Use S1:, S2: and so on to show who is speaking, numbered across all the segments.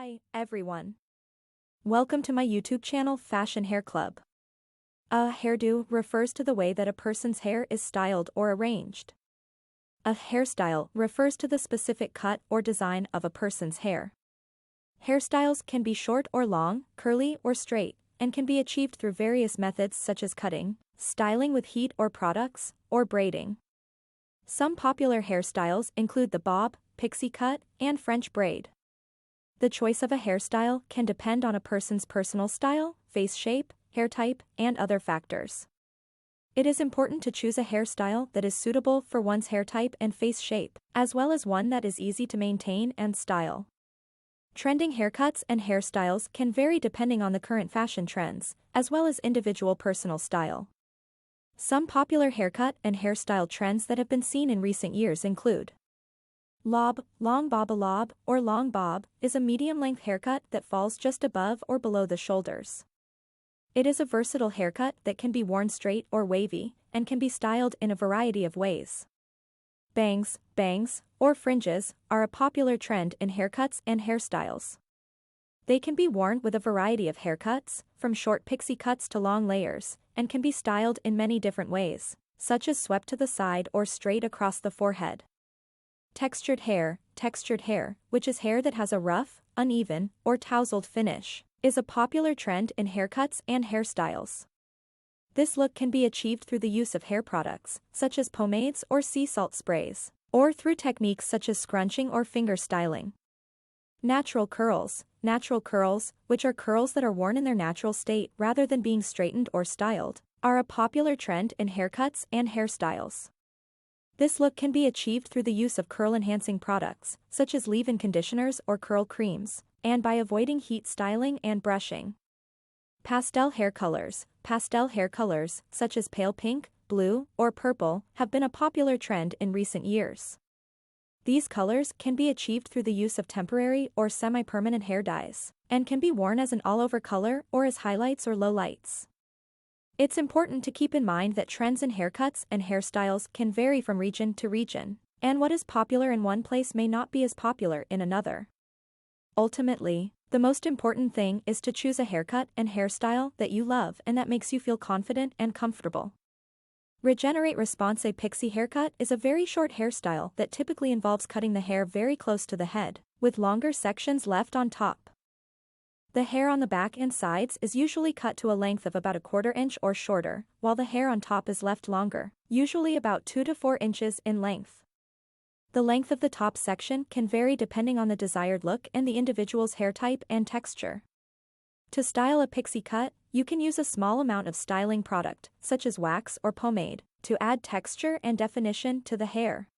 S1: Hi, everyone. Welcome to my YouTube channel Fashion Hair Club. A hairdo refers to the way that a person's hair is styled or arranged. A hairstyle refers to the specific cut or design of a person's hair. Hairstyles can be short or long, curly or straight, and can be achieved through various methods such as cutting, styling with heat or products, or braiding. Some popular hairstyles include the bob, pixie cut, and French braid. The choice of a hairstyle can depend on a person's personal style, face shape, hair type, and other factors. It is important to choose a hairstyle that is suitable for one's hair type and face shape, as well as one that is easy to maintain and style. Trending haircuts and hairstyles can vary depending on the current fashion trends, as well as individual personal style. Some popular haircut and hairstyle trends that have been seen in recent years include lob, long bob. A lob, or long bob, is a medium-length haircut that falls just above or below the shoulders. It is a versatile haircut that can be worn straight or wavy, and can be styled in a variety of ways. Bangs, or fringes, are a popular trend in haircuts and hairstyles. They can be worn with a variety of haircuts, from short pixie cuts to long layers, and can be styled in many different ways, such as swept to the side or straight across the forehead. Textured hair, which is hair that has a rough, uneven, or tousled finish, is a popular trend in haircuts and hairstyles. This look can be achieved through the use of hair products, such as pomades or sea salt sprays, or through techniques such as scrunching or finger styling. Natural curls, which are curls that are worn in their natural state rather than being straightened or styled, are a popular trend in haircuts and hairstyles. This look can be achieved through the use of curl-enhancing products, such as leave-in conditioners or curl creams, and by avoiding heat styling and brushing. Pastel hair colors, such as pale pink, blue, or purple, have been a popular trend in recent years. These colors can be achieved through the use of temporary or semi-permanent hair dyes, and can be worn as an all-over color or as highlights or lowlights. It's important to keep in mind that trends in haircuts and hairstyles can vary from region to region, and what is popular in one place may not be as popular in another. Ultimately, the most important thing is to choose a haircut and hairstyle that you love and that makes you feel confident and comfortable. Regenerate Response. A pixie haircut is a very short hairstyle that typically involves cutting the hair very close to the head, with longer sections left on top. The hair on the back and sides is usually cut to a length of about 1/4 inch or shorter, while the hair on top is left longer, usually about 2 to 4 inches in length. The length of the top section can vary depending on the desired look and the individual's hair type and texture. To style a pixie cut, you can use a small amount of styling product, such as wax or pomade, to add texture and definition to the hair.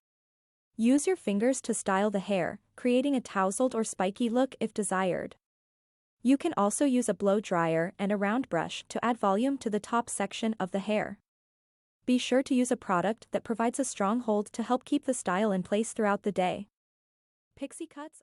S1: Use your fingers to style the hair, creating a tousled or spiky look if desired. You can also use a blow dryer and a round brush to add volume to the top section of the hair. Be sure to use a product that provides a strong hold to help keep the style in place throughout the day. Pixie cuts